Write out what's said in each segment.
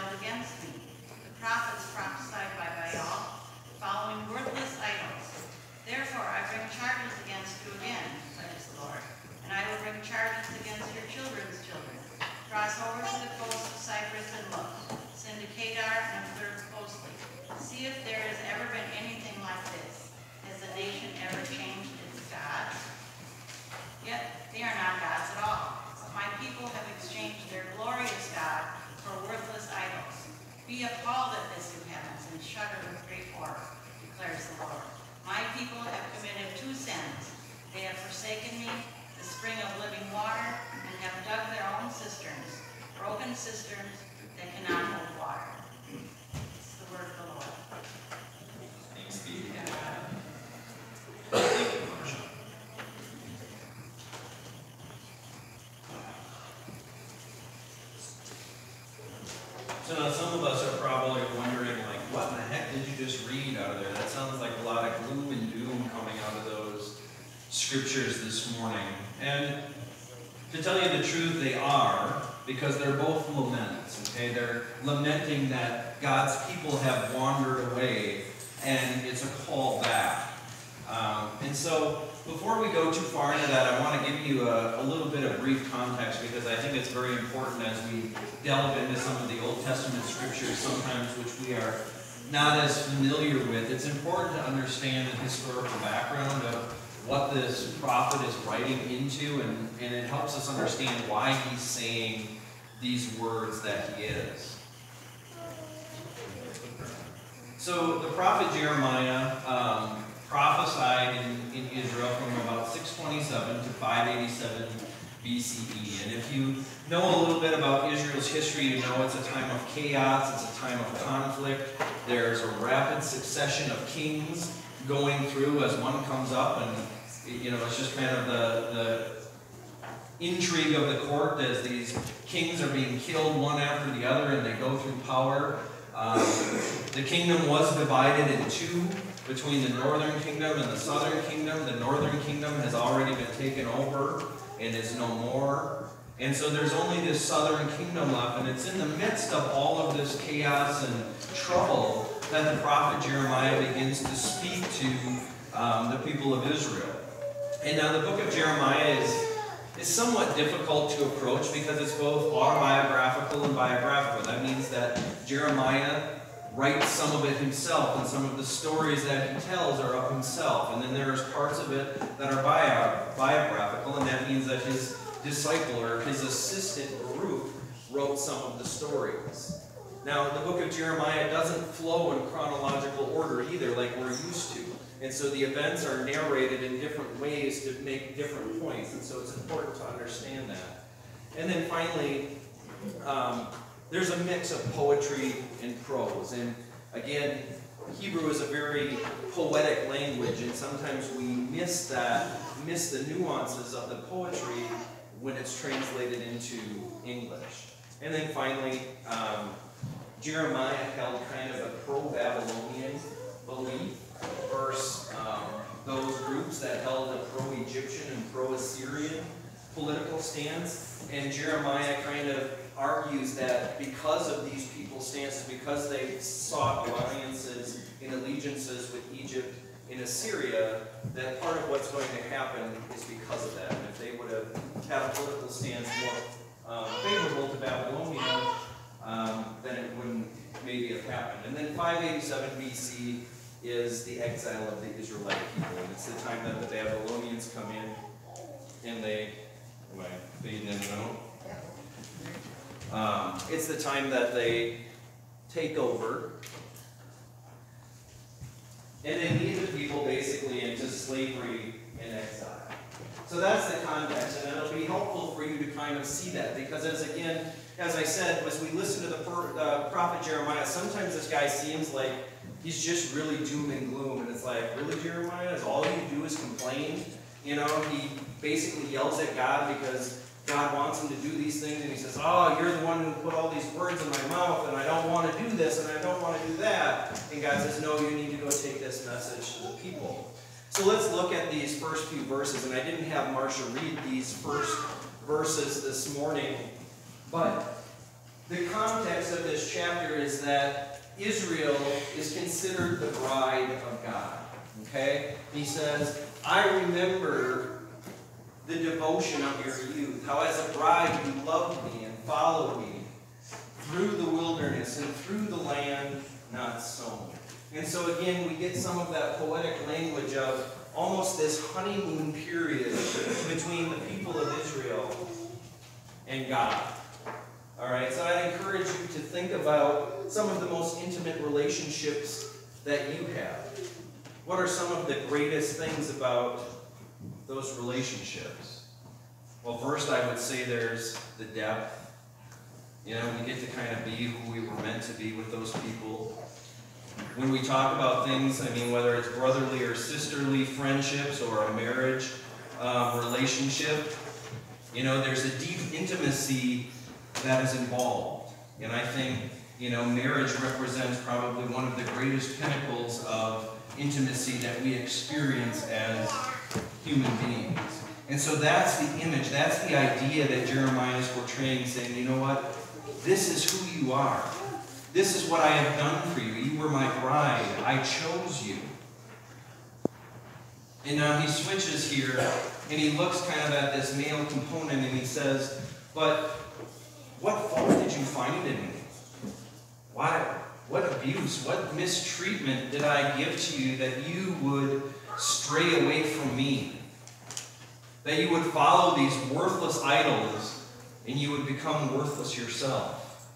rebelled against me. The prophets prophesied by Baal, following worthless idols. Therefore I bring charges against you again, declares the Lord, and I will bring charges against your children's children. Cross over to the coast of Cyprus and look. Send to Kedar and observe closely. See if there has ever been anything like this. Has the nation ever changed its gods? Yet they are not gods at all. But my people have exchanged their glorious God for worthless idols. Be appalled at this, you heavens, and shudder with great horror, declares the Lord. My people have committed two sins. They have forsaken me, the spring of living water, and have dug their own cisterns, broken cisterns that cannot hold water. It's the word of the Lord. Thanks be to God. Thank you, Marcia. So now some of us are probably wondering, like, what in the heck did you just read out of there? That sounds like a lot of gloom and doom coming out of those scriptures this morning. And to tell you the truth, they are, because they're both laments, okay? They're lamenting that God's people have wandered away, and it's a call back. And so, before we go too far into that, I want to give you a little bit of brief context, because I think it's very important as we delve into some of the Old Testament scriptures, sometimes which we are not as familiar with. It's important to understand the historical background of what this prophet is writing into, and it helps us understand why he's saying these words that he is. So the prophet Jeremiah prophesied in Israel from about 627 to 587 BCE. And if you know a little bit about Israel's history, you know it's a time of chaos, it's a time of conflict. There's a rapid succession of kings going through as one comes up, and it's just kind of the intrigue of the court as these kings are being killed one after the other, and they go through power. The kingdom was divided in two, between the northern kingdom and the southern kingdom. The northern kingdom has already been taken over and is no more. And so there's only this southern kingdom left, and it's in the midst of all of this chaos and trouble that the prophet Jeremiah begins to speak to the people of Israel. And now the book of Jeremiah is somewhat difficult to approach because it's both autobiographical and biographical. That means that Jeremiah writes some of it himself, and some of the stories that he tells are of himself. And then there's parts of it that are biographical, and that means that his disciple or his assistant Baruch wrote some of the stories. Now, the book of Jeremiah doesn't flow in chronological order either, like we're used to. And so the events are narrated in different ways to make different points. And so it's important to understand that. And then finally, there's a mix of poetry and prose. And again, Hebrew is a very poetic language, and sometimes we miss the nuances of the poetry when it's translated into English. And then finally, Jeremiah held kind of a pro-Babylonian belief versus those groups that held a pro-Egyptian and pro-Assyrian political stance. And Jeremiah kind of argues that because of these people's stances, because they sought alliances and allegiances with Egypt and Assyria, that part of what's going to happen is because of that. And if they would have had a political stance more favorable to Babylonia, then it wouldn't maybe have happened. And then 587 BC is the exile of the Israelite people. And it's the time that the Babylonians come in and they, am I fading in and out? It's the time that they take over and they lead the people basically into slavery and exile. So that's the context, and it'll be helpful for you to kind of see that, because as I said, as we listen to the prophet Jeremiah, sometimes this guy seems like he's just really doom and gloom, and it's like, really, Jeremiah? Is all you do is complain? He basically yells at God because God wants him to do these things, and he says, oh, you're the one who put all these words in my mouth, and I don't want to do this, and I don't want to do that. And God says, no, you need to go take this message to the people. So let's look at these first few verses, and I didn't have Marcia read these first verses this morning, but the context context of this chapter is that Israel is considered the bride of God. Okay? He says, I remember the devotion of your youth, how as a bride you loved me and followed me through the wilderness and through the land not sown. And so again, we get some of that poetic language of almost this honeymoon period between the people of Israel and God. All right, so I encourage you to think about some of the most intimate relationships that you have. What are some of the greatest things about those relationships? Well, first I would say there's the depth. You know, we get to kind of be who we were meant to be with those people. When we talk about things, I mean, whether it's brotherly or sisterly friendships or a marriage relationship, you know, there's a deep intimacy that is involved. And I think, you know, marriage represents probably one of the greatest pinnacles of intimacy that we experience as human beings. And so that's the image, that's the idea that Jeremiah is portraying, saying, you know what? This is who you are. This is what I have done for you. You were my bride. I chose you. And now he switches here, and he looks kind of at this male component, and he says, but what fault did you find in me? Why? What abuse, what mistreatment did I give to you that you would stray away from me? That you would follow these worthless idols, and you would become worthless yourself.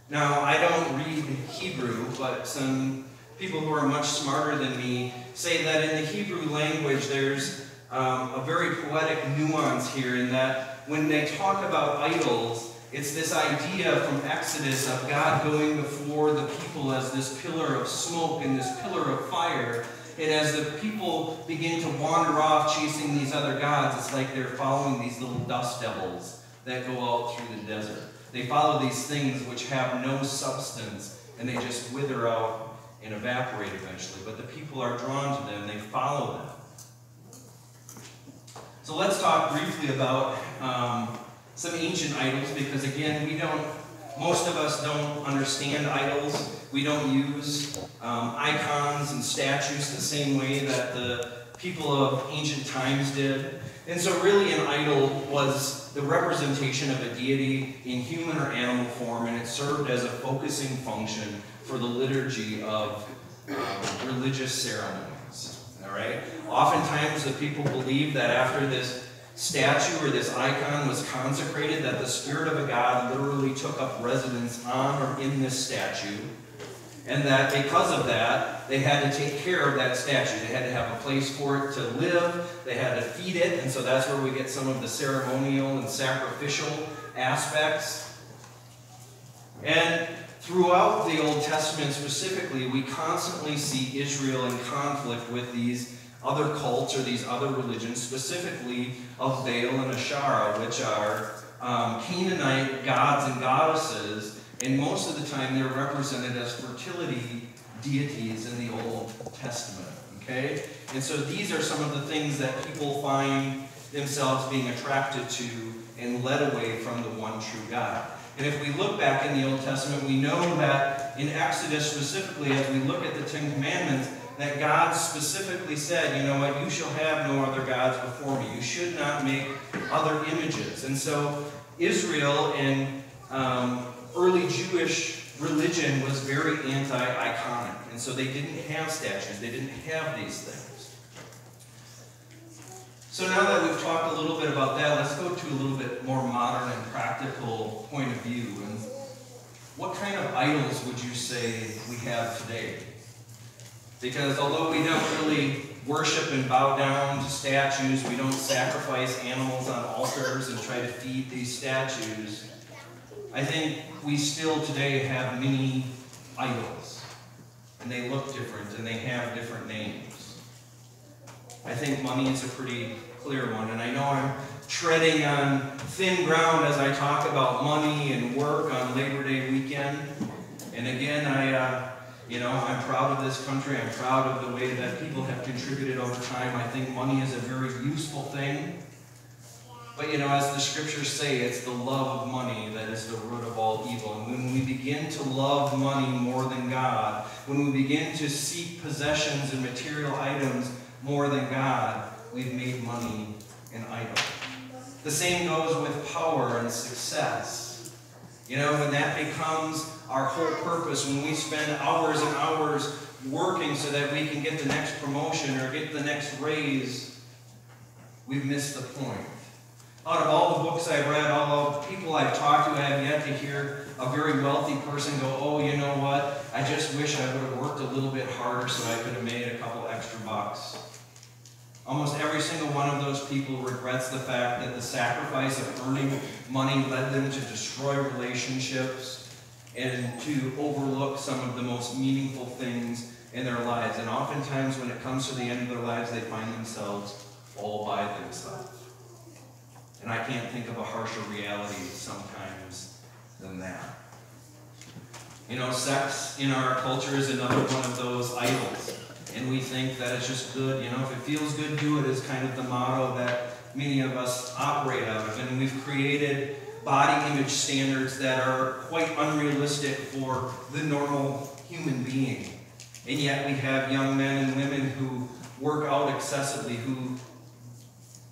Now, I don't read Hebrew, but some people who are much smarter than me say that in the Hebrew language there's a very poetic nuance here in that when they talk about idols, it's this idea from Exodus of God going before the people as this pillar of smoke and this pillar of fire. And as the people begin to wander off chasing these other gods, it's like they're following these little dust devils that go out through the desert. They follow these things which have no substance, and they just wither out and evaporate eventually. But the people are drawn to them, they follow them. So let's talk briefly about some ancient idols, because again, most of us don't understand idols. We don't use icons and statues the same way that the people of ancient times did. And so really an idol was the representation of a deity in human or animal form, and it served as a focusing function for the liturgy of religious ceremonies. All right? Oftentimes the people believed that after this statue or this icon was consecrated, that the spirit of a god literally took up residence on or in this statue, and that because of that, they had to take care of that statue. They had to have a place for it to live. They had to feed it, and so that's where we get some of the ceremonial and sacrificial aspects. And throughout the Old Testament specifically, we constantly see Israel in conflict with these other cults or these other religions, specifically of Baal and Asherah, which are Canaanite gods and goddesses. And most of the time, they're represented as fertility deities in the Old Testament, okay? And so these are some of the things that people find themselves being attracted to and led away from the one true God. And if we look back in the Old Testament, we know that in Exodus specifically, as we look at the Ten Commandments, that God specifically said, you know what, you shall have no other gods before me. You should not make other images. And so Israel and early Jewish religion was very anti-iconic, and so they didn't have statues, they didn't have these things. So now that we've talked a little bit about that, let's go to a little bit more modern and practical point of view. And what kind of idols would you say we have today? Because although we don't really worship and bow down to statues, we don't sacrifice animals on altars and try to feed these statues, I think we still today have many idols, and they look different, and they have different names. I think money is a pretty clear one, and I know I'm treading on thin ground as I talk about money and work on Labor Day weekend. And again, I'm proud of this country. I'm proud of the way that people have contributed over time. I think money is a very useful thing. But as the scriptures say, it's the love of money that is the root of all evil. And when we begin to love money more than God, when we begin to seek possessions and material items more than God, we've made money an idol. The same goes with power and success. You know, when that becomes our whole purpose, when we spend hours and hours working so that we can get the next promotion or get the next raise, we've missed the point. Out of all the books I've read, all the people I've talked to, I have yet to hear a very wealthy person go, oh, you know what, I just wish I would have worked a little bit harder so I could have made a couple extra bucks. Almost every single one of those people regrets the fact that the sacrifice of earning money led them to destroy relationships and to overlook some of the most meaningful things in their lives. And oftentimes when it comes to the end of their lives, they find themselves all by themselves. And I can't think of a harsher reality sometimes than that. You know, sex in our culture is another one of those idols. And we think that it's just good, you know, if it feels good, do it is kind of the motto that many of us operate out of. And we've created body image standards that are quite unrealistic for the normal human being. And yet we have young men and women who work out excessively, who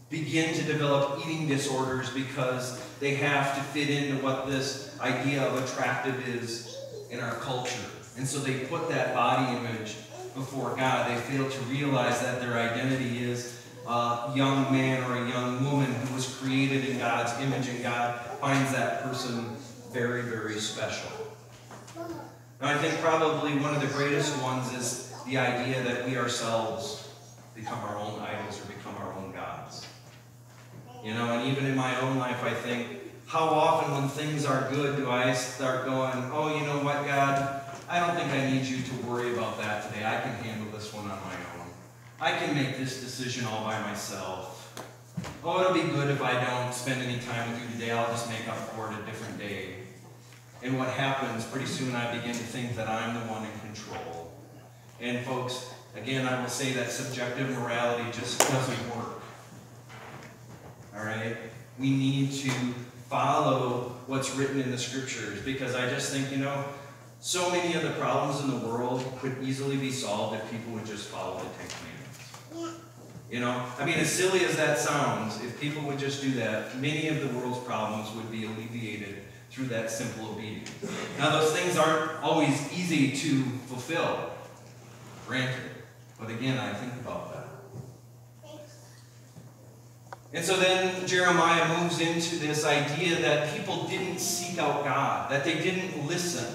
begin to develop eating disorders because they have to fit into what this idea of attractive is in our culture. And so they put that body image before God. They fail to realize that their identity is a young man or a young woman who was created in God's image, and God finds that person very, very special. Now, I think probably one of the greatest ones is the idea that we ourselves become our own idols or become our own gods. You know, and even in my own life, I think, how often when things are good do I start going, oh, you know what, God, I don't think I need you to worry about that today. I can handle this one on my own. I can make this decision all by myself. Oh, it'll be good if I don't spend any time with you today. I'll just make up for it a different day. And what happens, pretty soon I begin to think that I'm the one in control. And folks, again, I will say that subjective morality just doesn't work. All right? We need to follow what's written in the scriptures, because I just think, you know, so many of the problems in the world could easily be solved if people would just follow the Ten Commandments. You know, I mean, as silly as that sounds, if people would just do that, many of the world's problems would be alleviated through that simple obedience. Now, those things aren't always easy to fulfill, granted. But again, I think about that. And so then Jeremiah moves into this idea that people didn't seek out God, that they didn't listen.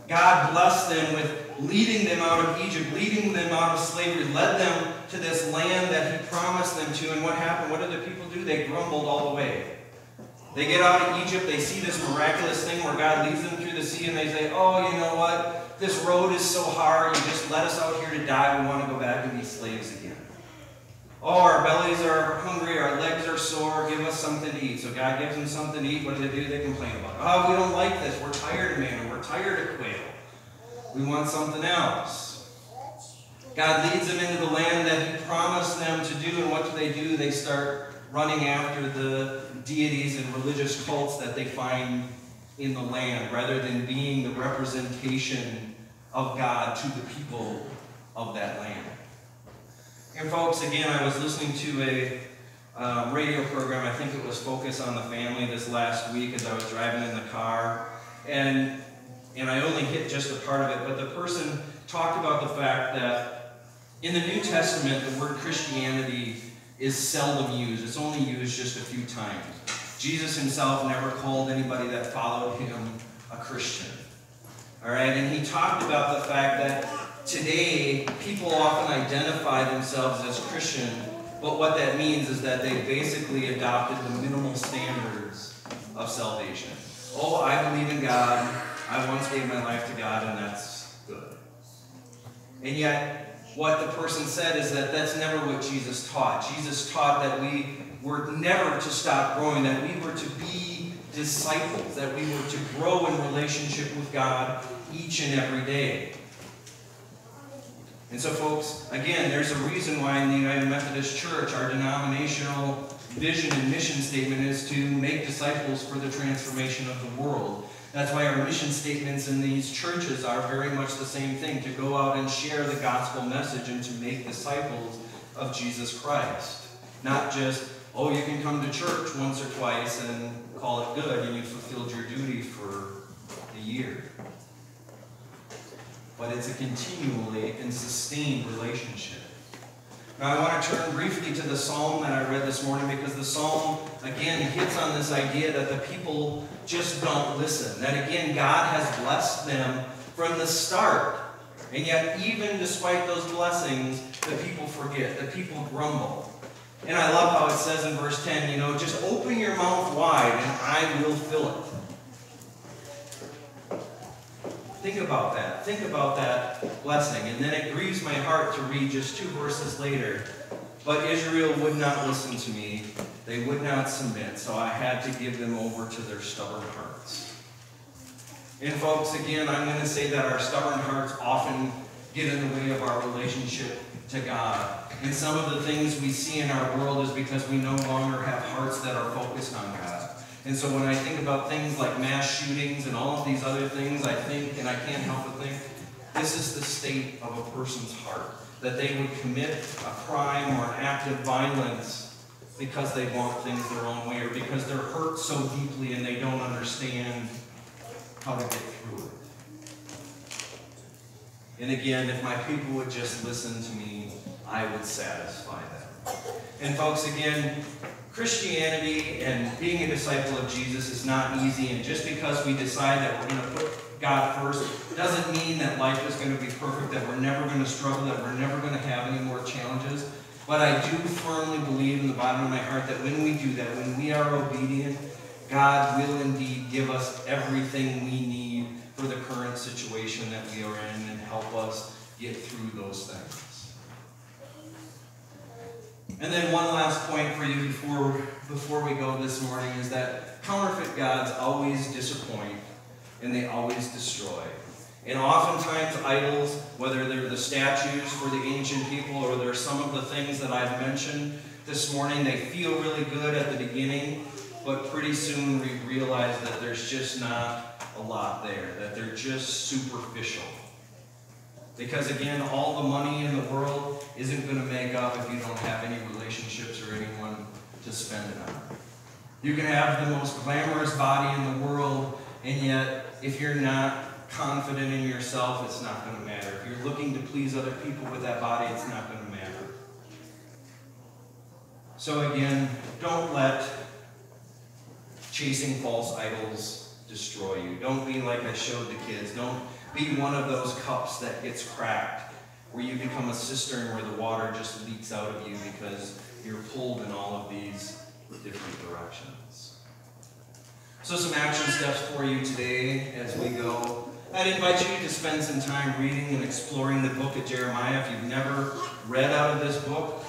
God blessed them with leading them out of Egypt, leading them out of slavery, led them to this land that he promised them to. And what happened? What did the people do? They grumbled all the way. They get out of Egypt, they see this miraculous thing where God leads them through the sea, and they say, oh, you know what? This road is so hard, you just let us out here to die. We want to go back and be slaves again. Oh, our bellies are hungry, our legs are sore, give us something to eat. So God gives them something to eat. What do? They complain about it. Oh, we don't like this. We're tired of manna. We're tired of quail. We want something else. God leads them into the land that he promised them to do, and what do? They start running after the deities and religious cults that they find in the land, rather than being the representation of God to the people of that land. And folks, again, I was listening to a radio program, I think it was Focus on the Family this last week as I was driving in the car, and I only hit just a part of it, but the person talked about the fact that in the New Testament, the word Christianity is seldom used. It's only used just a few times. Jesus himself never called anybody that followed him a Christian. All right, and he talked about the fact that today, people often identify themselves as Christian, but what that means is that they basically adopted the minimal standards of salvation. Oh, I believe in God. I once gave my life to God, and that's good. And yet, what the person said is that that's never what Jesus taught. Jesus taught that we were never to stop growing, that we were to be disciples, that we were to grow in relationship with God each and every day. And so, folks, again, there's a reason why in the United Methodist Church, our denominational vision and mission statement is to make disciples for the transformation of the world. That's why our mission statements in these churches are very much the same thing, to go out and share the gospel message and to make disciples of Jesus Christ. Not just, oh, you can come to church once or twice and call it good and you fulfilled your duty for the year. But it's a continually and sustained relationship. Now I want to turn briefly to the psalm that I read this morning, because the psalm, again, hits on this idea that the people just don't listen. That, again, God has blessed them from the start. And yet, even despite those blessings, the people forget. The people grumble. And I love how it says in verse 10, just open your mouth wide and I will fill it. Think about that. Think about that blessing. And then it grieves my heart to read just 2 verses later. But Israel would not listen to me. They would not submit. So I had to give them over to their stubborn hearts. And folks, again, I'm going to say that our stubborn hearts often get in the way of our relationship to God. And some of the things we see in our world is because we no longer have hearts that are focused on God. And so when I think about things like mass shootings and all of these other things, I think, and I can't help but think, this is the state of a person's heart. That they would commit a crime or an act of violence because they want things their own way, or because they're hurt so deeply and they don't understand how to get through it. And again, if my people would just listen to me, I would satisfy them. And folks, again, Christianity and being a disciple of Jesus is not easy, and just because we decide that we're going to put God first doesn't mean that life is going to be perfect, that we're never going to struggle, that we're never going to have any more challenges. But I do firmly believe in the bottom of my heart that when we do that, when we are obedient, God will indeed give us everything we need for the current situation that we are in and help us get through those things. And then one last point for you before we go this morning is that counterfeit gods always disappoint and they always destroy. And oftentimes idols, whether they're the statues for the ancient people or they're some of the things that I've mentioned this morning, they feel really good at the beginning, but pretty soon we realize that there's just not a lot there, that they're just superficial. Because again, all the money in the world isn't going to make up if you don't have any relationships or anyone to spend it on. You can have the most glamorous body in the world, and yet if you're not confident in yourself, it's not going to matter. If you're looking to please other people with that body, it's not going to matter. So again, don't let chasing false idols destroy you. Don't be like I showed the kids. Don't be one of those cups that gets cracked, where you become a cistern where the water just leaks out of you because you're pulled in all of these different directions. So some action steps for you today as we go. I'd invite you to spend some time reading and exploring the book of Jeremiah. If you've never read out of this book,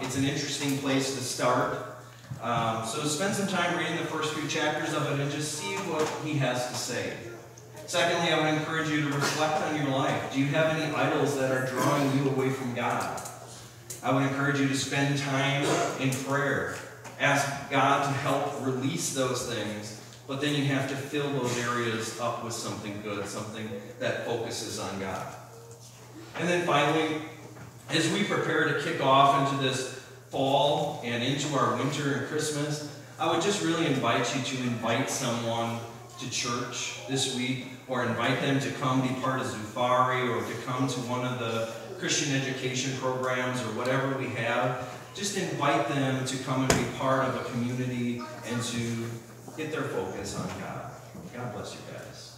it's an interesting place to start. So spend some time reading the first few chapters of it and just see what he has to say. Secondly, I would encourage you to reflect on your life. Do you have any idols that are drawing you away from God? I would encourage you to spend time in prayer. Ask God to help release those things, but then you have to fill those areas up with something good, something that focuses on God. And then finally, as we prepare to kick off into this fall and into our winter and Christmas, I would just really invite you to invite someone to church this week, or invite them to come be part of Zufari, or to come to one of the Christian education programs or whatever we have. Just invite them to come and be part of a community and to get their focus on God. God bless you guys.